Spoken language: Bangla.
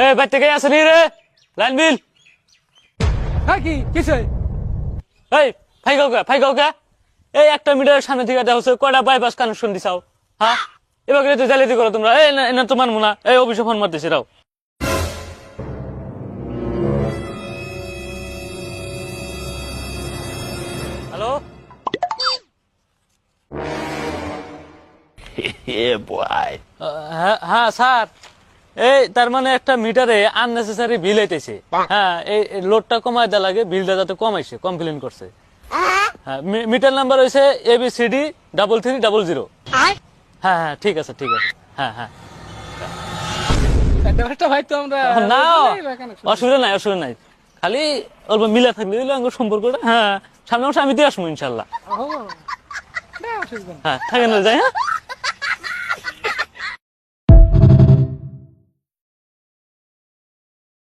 এই বাইর থেকে আসেনি রে লাইন বিল। হ্যাঁ কি কিসে? এই ফাই কাউকে এই একটা মিটারের সামনে থেকে দেখা হচ্ছে কয়টা বাইপাস কানেকশন দিছাও। হ্যাঁ এবার তো জালিয়াতি করো তোমরা। এই না তোমার মুনা এই অফিসে ফোন মারতেছি রাও। হ্যালো হ্যাঁ হ্যাঁ স্যার, এই তার মানে একটা মিটারে আননেসেসারি বিল আইতেছে। হ্যাঁ এই লোডটা কমাই দেওয়া লাগে, বিলটা যাতে কমাইছে, কমপ্লেন করছে। হ্যাঁ মিটার নাম্বার হয়েছে ABCD 3300। হ্যাঁ হ্যাঁ ঠিক আছে ঠিক আছে। হ্যাঁ হ্যাঁ ভাই তো আমরা না অসুবিধা নাই অসুবিধা নাই, খালি অল্প মিলা থাকলে সম্পর্কটা। হ্যাঁ সামনে মাসে আমি দিয়ে আসবো ইনশাল্লাহ। হ্যাঁ থাকেন যাই। হ্যাঁ